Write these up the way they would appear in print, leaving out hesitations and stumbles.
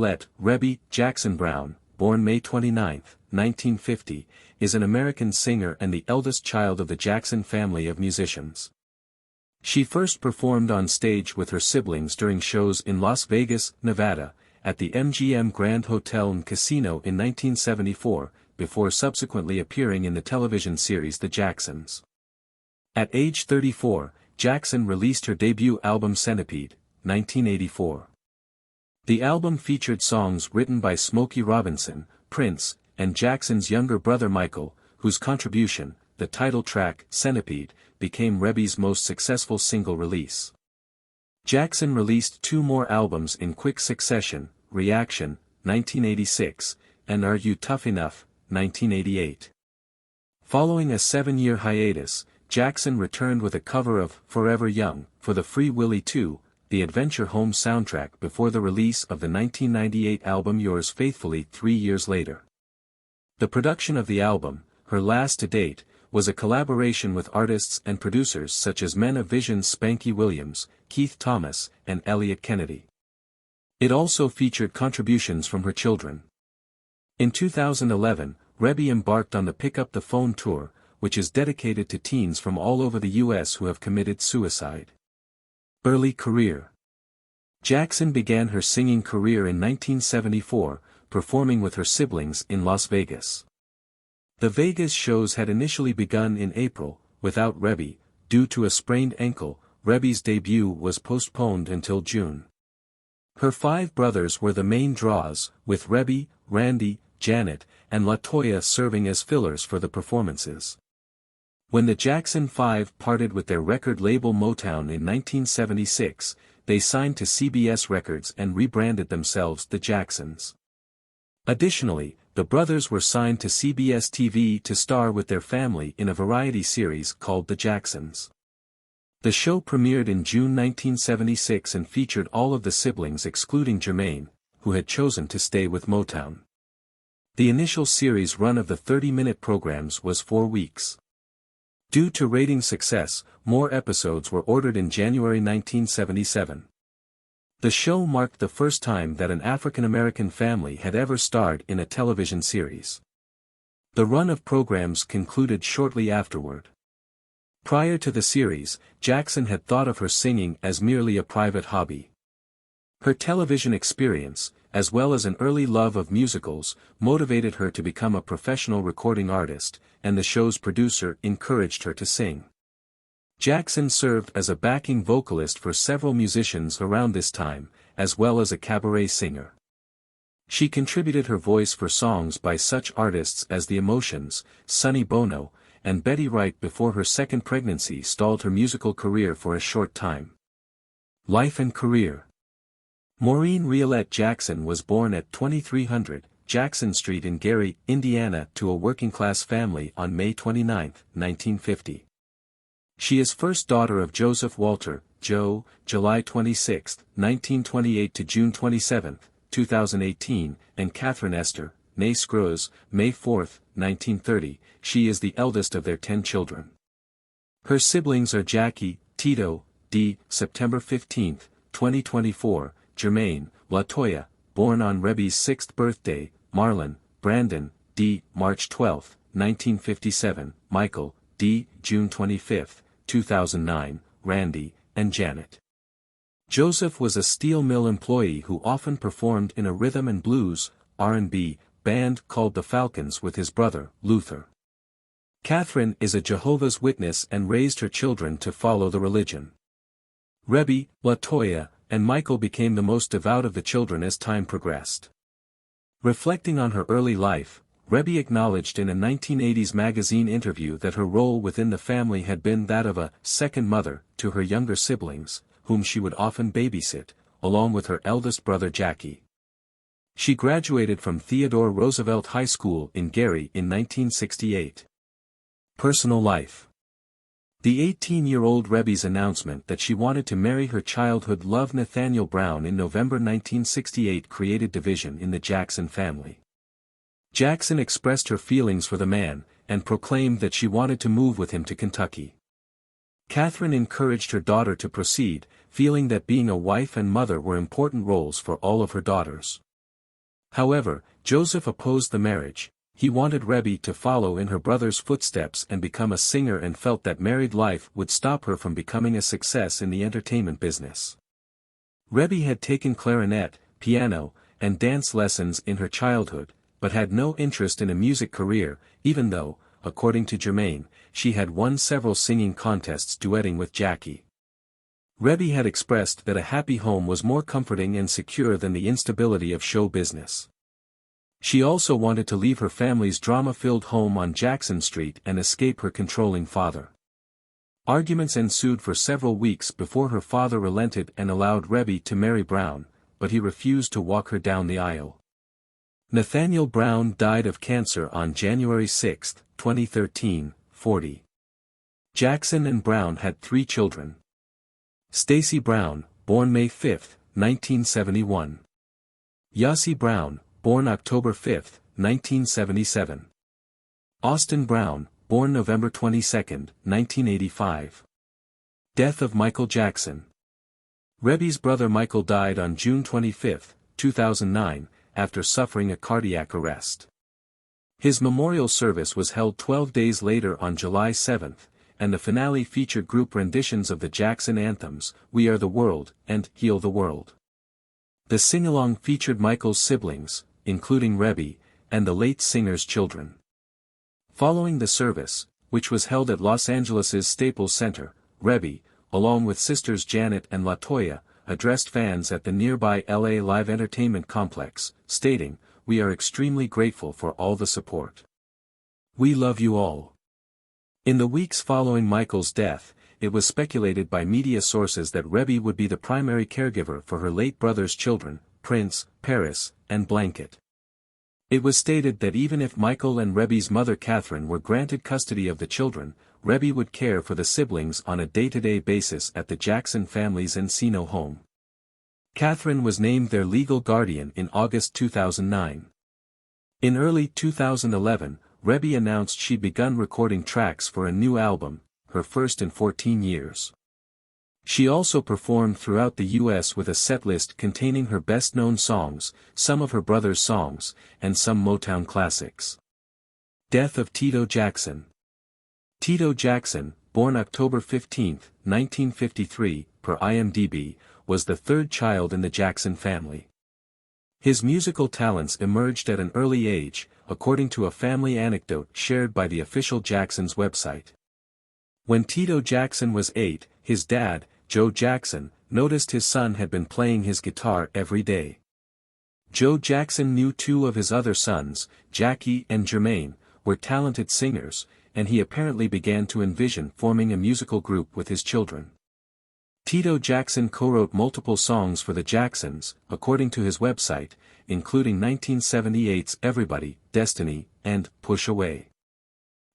Riolette, Rebbie Jackson Brown, born May 29, 1950, is an American singer and the eldest child of the Jackson family of musicians. She first performed on stage with her siblings during shows in Las Vegas, Nevada, at the MGM Grand Hotel and Casino in 1974, before subsequently appearing in the television series The Jacksons. At age 34, Jackson released her debut album Centipede, 1984. The album featured songs written by Smokey Robinson, Prince, and Jackson's younger brother Michael, whose contribution, the title track, Centipede, became Rebbie's most successful single release. Jackson released two more albums in quick succession, Reaction, 1986, and Are You Tough Enough, 1988. Following a 7-year hiatus, Jackson returned with a cover of Forever Young for the Free Willy 2, the Adventure Home soundtrack before the release of the 1998 album Yours Faithfully 3 years later. The production of the album, her last to date, was a collaboration with artists and producers such as Men of Vision's Spanky Williams, Keith Thomas, and Elliot Kennedy. It also featured contributions from her children. In 2011, Rebbie embarked on the Pick Up the Phone tour, which is dedicated to teens from all over the U.S. who have committed suicide. Early career. Jackson began her singing career in 1974, performing with her siblings in Las Vegas. The Vegas shows had initially begun in April, without Rebbie. Due to a sprained ankle, Rebbie's debut was postponed until June. Her 5 brothers were the main draws, with Rebbie, Randy, Janet, and LaToya serving as fillers for the performances. When the Jackson 5 parted with their record label Motown in 1976, they signed to CBS Records and rebranded themselves the Jacksons. Additionally, the brothers were signed to CBS TV to star with their family in a variety series called The Jacksons. The show premiered in June 1976 and featured all of the siblings excluding Jermaine, who had chosen to stay with Motown. The initial series run of the 30-minute programs was 4 weeks. Due to rating success, more episodes were ordered in January 1977. The show marked the first time that an African-American family had ever starred in a television series. The run of programs concluded shortly afterward. Prior to the series, Jackson had thought of her singing as merely a private hobby. Her television experience, as well as an early love of musicals, motivated her to become a professional recording artist, and the show's producer encouraged her to sing. Jackson served as a backing vocalist for several musicians around this time, as well as a cabaret singer. She contributed her voice for songs by such artists as The Emotions, Sonny Bono, and Betty Wright before her second pregnancy stalled her musical career for a short time. Life and career. Maureen Riolette Jackson was born at 2300 Jackson Street in Gary, Indiana to a working-class family on May 29, 1950. She is first daughter of Joseph Walter, Joe, July 26, 1928 to June 27, 2018, and Catherine Esther, née Scrooge, May 4, 1930. She is the eldest of their 10 children. Her siblings are Jackie, Tito, D. September 15, 2024, Jermaine, LaToya, born on Rebbie's 6th birthday, Marlon, Brandon, D. March 12, 1957, Michael, D. June 25, 2009, Randy, and Janet. Joseph was a steel mill employee who often performed in a rhythm and blues, R&B, band called the Falcons with his brother, Luther. Catherine is a Jehovah's Witness and raised her children to follow the religion. Rebbie, LaToya, and Michael became the most devout of the children as time progressed. Reflecting on her early life, Rebbie acknowledged in a 1980s magazine interview that her role within the family had been that of a second mother to her younger siblings, whom she would often babysit, along with her eldest brother Jackie. She graduated from Theodore Roosevelt High School in Gary in 1968. Personal life. The 18-year-old Rebbie's announcement that she wanted to marry her childhood love Nathaniel Brown in November 1968 created division in the Jackson family. Jackson expressed her feelings for the man, and proclaimed that she wanted to move with him to Kentucky. Catherine encouraged her daughter to proceed, feeling that being a wife and mother were important roles for all of her daughters. However, Joseph opposed the marriage. He wanted Rebbe to follow in her brother's footsteps and become a singer and felt that married life would stop her from becoming a success in the entertainment business. Rebbe had taken clarinet, piano, and dance lessons in her childhood, but had no interest in a music career, even though, according to Germain, she had won several singing contests duetting with Jackie. Rebbe had expressed that a happy home was more comforting and secure than the instability of show business. She also wanted to leave her family's drama-filled home on Jackson Street and escape her controlling father. Arguments ensued for several weeks before her father relented and allowed Rebbe to marry Brown, but he refused to walk her down the aisle. Nathaniel Brown died of cancer on January 6, 2013, 40. Jackson and Brown had 3 children. Stacy Brown, born May 5, 1971. Yossi Brown, born October 5, 1977. Austin Brown, born November 22, 1985. Death of Michael Jackson. Rebbe's brother Michael died on June 25, 2009, after suffering a cardiac arrest. His memorial service was held 12 days later on July 7, and the finale featured group renditions of the Jackson anthems, We Are the World, and Heal the World. The sing-along featured Michael's siblings, including Rebbe, and the late singer's children. Following the service, which was held at Los Angeles' Staples Center, Rebbe, along with sisters Janet and LaToya, addressed fans at the nearby LA Live Entertainment Complex, stating, "We are extremely grateful for all the support. We love you all." In the weeks following Michael's death, it was speculated by media sources that Rebbe would be the primary caregiver for her late brother's children, Prince, Paris, and Blanket. It was stated that even if Michael and Rebbe's mother Catherine were granted custody of the children, Rebbe would care for the siblings on a day-to-day basis at the Jackson family's Encino home. Catherine was named their legal guardian in August 2009. In early 2011, Rebbe announced she'd begun recording tracks for a new album, her first in 14 years. She also performed throughout the U.S. with a setlist containing her best-known songs, some of her brother's songs, and some Motown classics. Death of Tito Jackson. Tito Jackson, born October 15, 1953, per IMDb, was the third child in the Jackson family. His musical talents emerged at an early age, according to a family anecdote shared by the official Jackson's website. When Tito Jackson was 8, his dad, Joe Jackson, noticed his son had been playing his guitar every day. Joe Jackson knew 2 of his other sons, Jackie and Jermaine, were talented singers, and he apparently began to envision forming a musical group with his children. Tito Jackson co-wrote multiple songs for the Jacksons, according to his website, including 1978's Everybody, Destiny, and Push Away.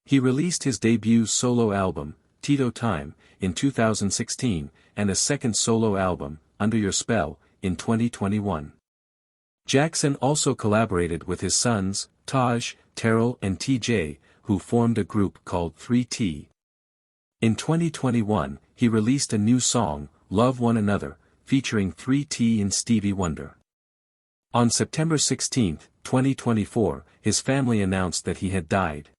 He released his debut solo album, Tito Time, in 2016, and a second solo album, Under Your Spell, in 2021. Jackson also collaborated with his sons, Taj, Terrell and TJ, who formed a group called 3T. In 2021, he released a new song, Love One Another, featuring 3T and Stevie Wonder. On September 16, 2024, his family announced that he had died.